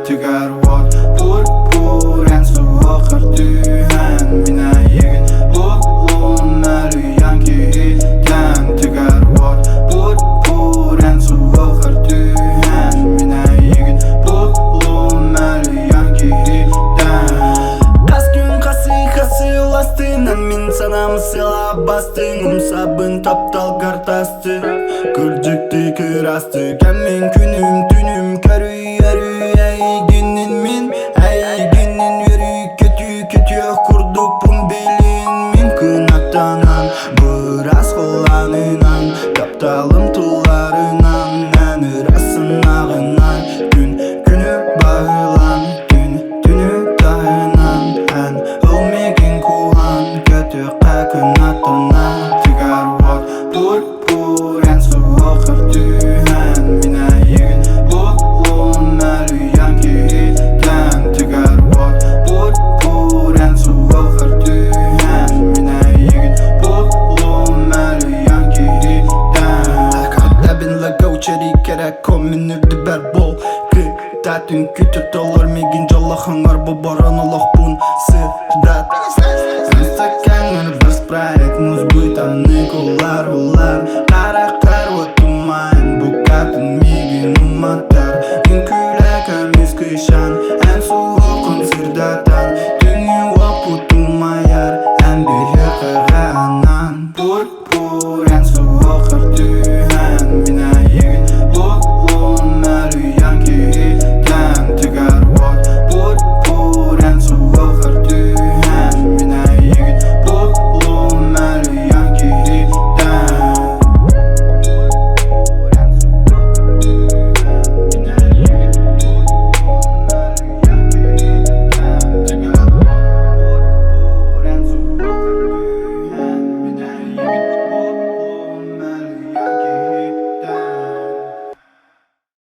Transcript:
tüger vot Purpur en soğukır dühen Mine yigin oğlum ölü yanki hitten tüger vot Purpur en soğukır dühen Mine yigin oğlum ölü yanki hitten Kas gün kası ulastınan min sana mısıla bastın sabın taptal kartastı Kırcıktı kırastı Kemin günüm tünüm körü yürü ey günün min Ey günün yürü kötü kurduk bun bilin min Kınaktanan biraz kolanınan Taptalım tullarınan En ırasınağınan Günü bağılan Tünü dağınan En ölmegin kuhan Kötü kakınatına Tüger vot Purpur en soğukır dühen Mine yigin oğlum ölü yanki hitten tüger vot Purpur en soğukır dühen Mine yigin oğlum ölü yanki hitten Kadabinle gauçeri kerek kominirdi berbol Tatın kütü dolar megin jallahıngar bu baran Allah bun sırdat Instakan bir sprite muz buytanı kullar